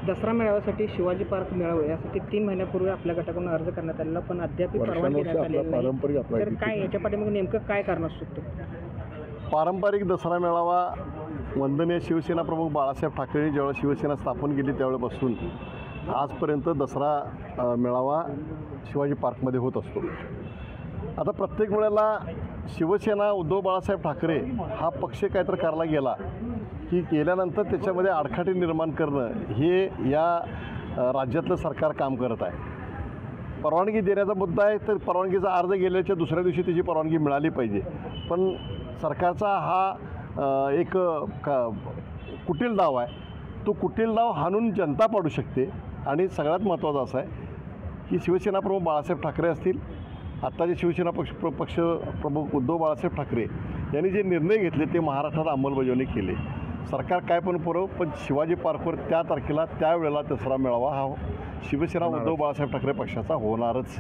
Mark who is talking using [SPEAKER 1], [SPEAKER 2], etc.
[SPEAKER 1] दसरा मेळाव्यासाठी शिवाजी पार्क मेळावा यासाठी 3 महिन्यापूर्वी आपल्या गटाकडून अर्ज करण्यात आलेला, पण अद्याप परवानगी देण्यात आलेली नाही. तर काय याच्या पाठीमागे नेमकं काय कारण असू शकतं?
[SPEAKER 2] पारंपरिक दसरा मेळावा वंदनीय शिवसेना प्रमुख बाळासाहेब ठाकरे जेव्हा शिवसेना स्थापन केली त्यावेळेपासून आजपर्यंत दसरा मेळावा शिवाजी पार्कमध्ये होत असतो. आता प्रत्येक वेळेला शिवसेना उद्धव बाळासाहेब ठाकरे हा पक्ष काहीतरी करायला गेला की गेल्यानंतर त्याच्यामध्ये आडखाटी निर्माण करणं हे या राज्यातलं सरकार काम करत आहे. परवानगी देण्याचा मुद्दा आहे तर परवानगीचा अर्ज गेल्याच्या दुसऱ्या दिवशी त्याची परवानगी मिळाली पाहिजे. पण सरकारचा हा एक कुटील डाव आहे. तो कुटील डाव हाणून जनता पाडू शकते. आणि सगळ्यात महत्त्वाचं असं आहे की शिवसेना प्रमुख बाळासाहेब ठाकरे असतील, आत्ताचे शिवसेना पक्ष प्रमुख उद्धव बाळासाहेब ठाकरे यांनी जे निर्णय घेतले ते महाराष्ट्रात अंमलबजावणी केली. सरकार काय पण पुरव, पण शिवाजी पार्कवर त्या तारखेला त्यावेळेला दसरा मेळावा हा शिवसेना उद्धव बाळासाहेब ठाकरे पक्षाचा होणारच.